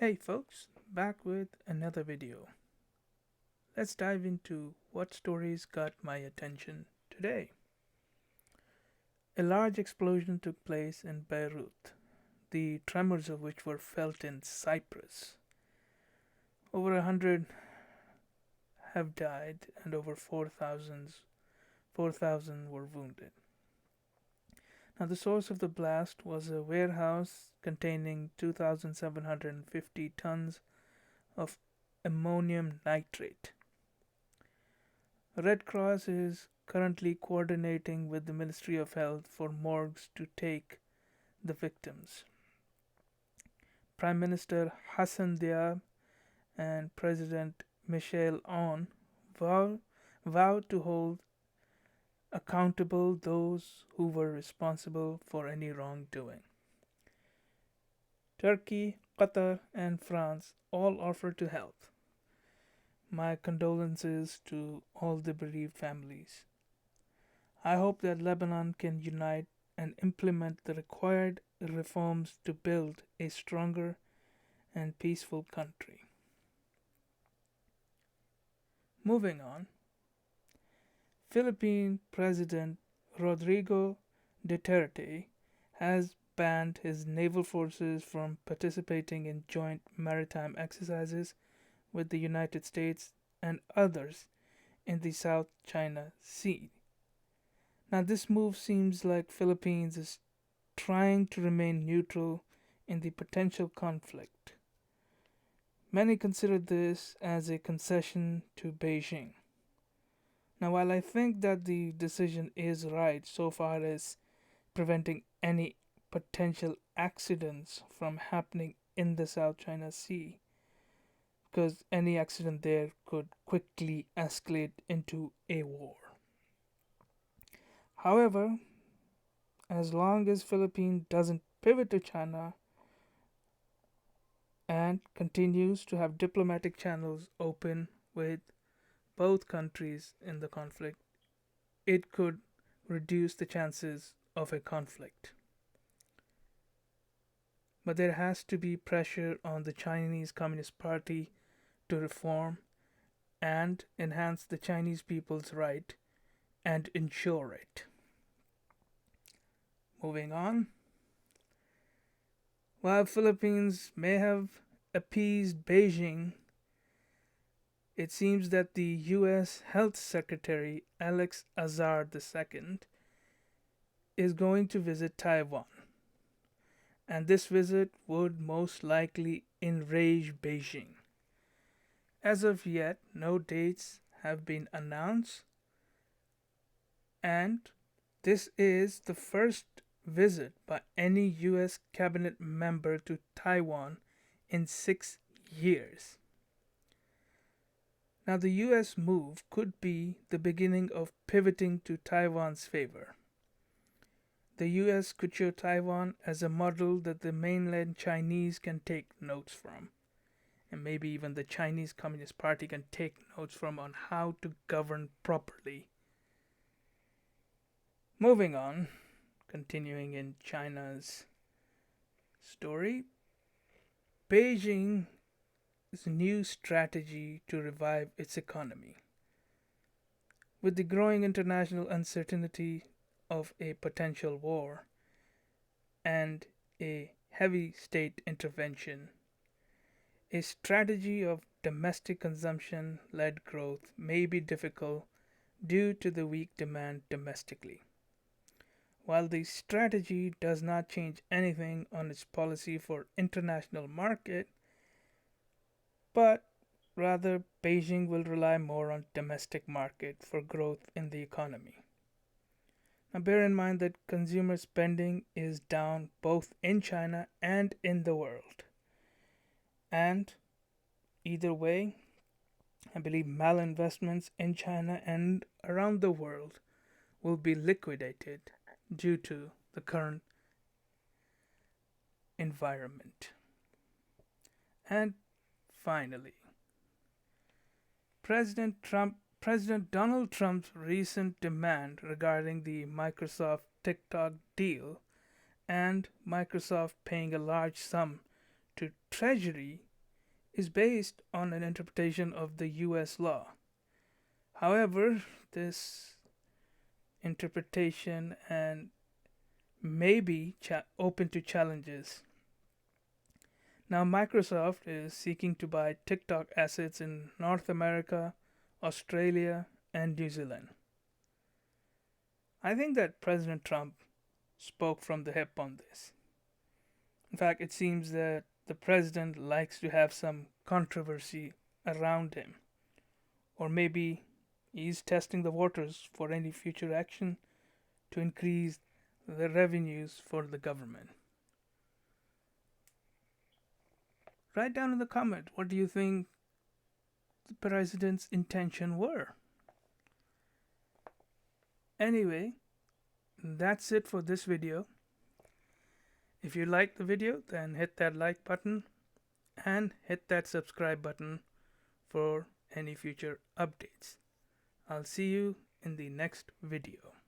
Hey folks, back with another video. Let's dive into what stories got my attention today. A large explosion took place in Beirut, the tremors of which were felt in Cyprus. Over 100 have died and over 4,000 were wounded. Now, the source of the blast was a warehouse containing 2,750 tons of ammonium nitrate. Red Cross is currently coordinating with the Ministry of Health for morgues to take the victims. Prime Minister Hassan Diab and President Michel Aoun vow, vowed to hold accountable those who were responsible for any wrongdoing. Turkey, Qatar, and France all offer to help. My condolences to all the bereaved families. I hope that Lebanon can unite and implement the required reforms to build a stronger and peaceful country. Moving on, Philippine President Rodrigo Duterte has banned his naval forces from participating in joint maritime exercises with the United States and others in the South China Sea. Now, this move seems like Philippines is trying to remain neutral in the potential conflict. Many consider this as a concession to Beijing. Now, while I think that the decision is right so far as preventing any potential accidents from happening in the South China Sea, because any accident there could quickly escalate into a war. However, as long as Philippines doesn't pivot to China and continues to have diplomatic channels open with both countries in the conflict, it could reduce the chances of a conflict. But there has to be pressure on the Chinese Communist Party to reform and enhance the Chinese people's right and ensure it. Moving on. While Philippines may have appeased Beijing, it seems that the US Health Secretary Alex Azar II is going to visit Taiwan, and this visit would most likely enrage Beijing. As of yet, no dates have been announced, and this is the first visit by any US cabinet member to Taiwan in 6 years. Now, the US move could be the beginning of pivoting to Taiwan's favor. The US could show Taiwan as a model that the mainland Chinese can take notes from, and maybe even the Chinese Communist Party can take notes from on how to govern properly. Moving on, continuing in China's story, Beijing's new strategy to revive its economy. With the growing international uncertainty of a potential war and a heavy state intervention, a strategy of domestic consumption led growth may be difficult due to the weak demand domestically. While the strategy does not change anything on its policy for international market, but rather Beijing will rely more on domestic market for growth in the economy. Now bear in mind that consumer spending is down both in China and in the world. And either way, I believe malinvestments in China and around the world will be liquidated due to the current environment. And finally, President Donald Trump's recent demand regarding the Microsoft TikTok deal and Microsoft paying a large sum to Treasury is based on an interpretation of the US law. However, this interpretation and may be open to challenges. Now, Microsoft is seeking to buy TikTok assets in North America, Australia, and New Zealand. I think that President Trump spoke from the hip on this. In fact, it seems that the president likes to have some controversy around him. Or maybe he's testing the waters for any future action to increase the revenues for the government. Write down in the comment what do you think the president's intention were. Anyway, that's it for this video. If you liked the video, then hit that like button and hit that subscribe button for any future updates. I'll see you in the next video.